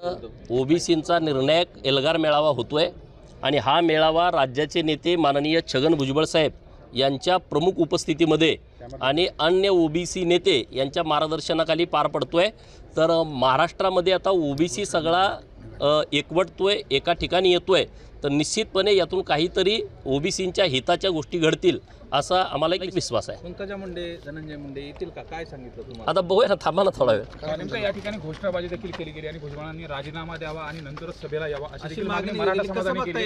ओबीसींचा निर्णायक एल्गार मेळावा होतोय आणि हा मेळावा राज्याचे नेते माननीय छगन भुजबळ साहेब यांच्या प्रमुख उपस्थितीमध्ये आणि अन्य ओबीसी नेते यांच्या मार्गदर्शनाखाली पार पडतोय। तर महाराष्ट्रामध्ये आता ओबीसी सगळा एकवटतोय, एका ठिकाणी येतोय, तर निश्चितपणे यातून काहीतरी ओबीसींच्या हिताच्या गोष्टी घडतील असा आम्हाला एक विश्वास आहे। पंकजा मुंडे, धनंजय मुंडे येतील का, काय सांगितलं तुम्हाला? आता बघूया ना, थांबा ना थोडा वेळ। नेमकं या ठिकाणी घोषणाबाजी देखील केली गेली आणि भुजबळांनी राजीनामा द्यावा आणि नंतरच सभेला यावा अशी मागणी मराठा समाजाने केली।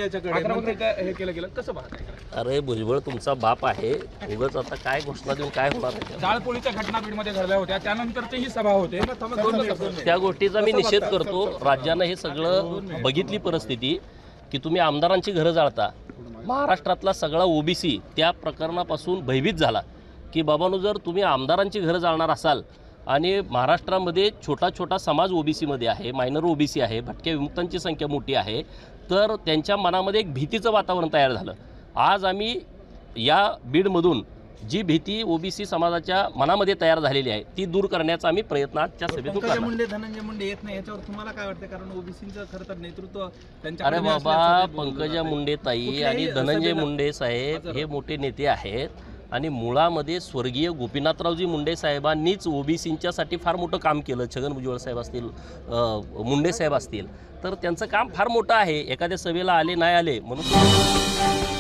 हे केलं गेलं, कसं पाहताय? अरे भुजबळ तुमचा बाप आहे, उगाच आता काय घोषणा देऊन काय होणार आहे? जाळपोळीच्या घटना बीडमध्ये घडल्या होत्या, त्यानंतरची ही सभा होते, त्या गोष्टीचा मी निषेध करतो। राज्यानं हे सगळं बघितली परिस्थिती की तुम्ही आमदारांची घरं जाळता। महाराष्ट्रातला सगळा ओबीसी त्या प्रकरणापासून भयभीत झाला की बाबांनो, जर तुम्ही आमदारांची घरं जाळणार असाल आणि महाराष्ट्रामध्ये छोटा छोटा समाज ओबीसीमध्ये आहे, मायनर ओबीसी आहे, भटक्या विमुक्तांची संख्या मोठी आहे, तर त्यांच्या मनामध्ये एक भीतीचं वातावरण तयार झालं। आज आम्ही या बीडमधून जी भीती ओबीसी समाजाच्या मनामध्ये तयार झालेली आहे ती दूर करण्याचा आम्ही प्रयत्न आजच्या सभेतून करणार। पंकजा मुंडे, धनंजय मुंडे येत नाही याच्यावर तुम्हाला काय वाटतं? कारण ओबीसींचं खरं तर नेतृत्व त्यांच्या अरे बाबा, पंकजा मुंडे ताई आणि धनंजय मुंडे साहेब हे मोठे नेते आहेत आणि मुळामध्ये स्वर्गीय गोपीनाथरावजी मुंडे साहेबांनीच ओबीसींच्यासाठी फार मोठं काम केलं। छगन भुजबळ साहेब असतील, मुंडे साहेब असतील, तर त्यांचं काम फार मोठं आहे। एखाद्या सभेला आले नाही आले म्हणून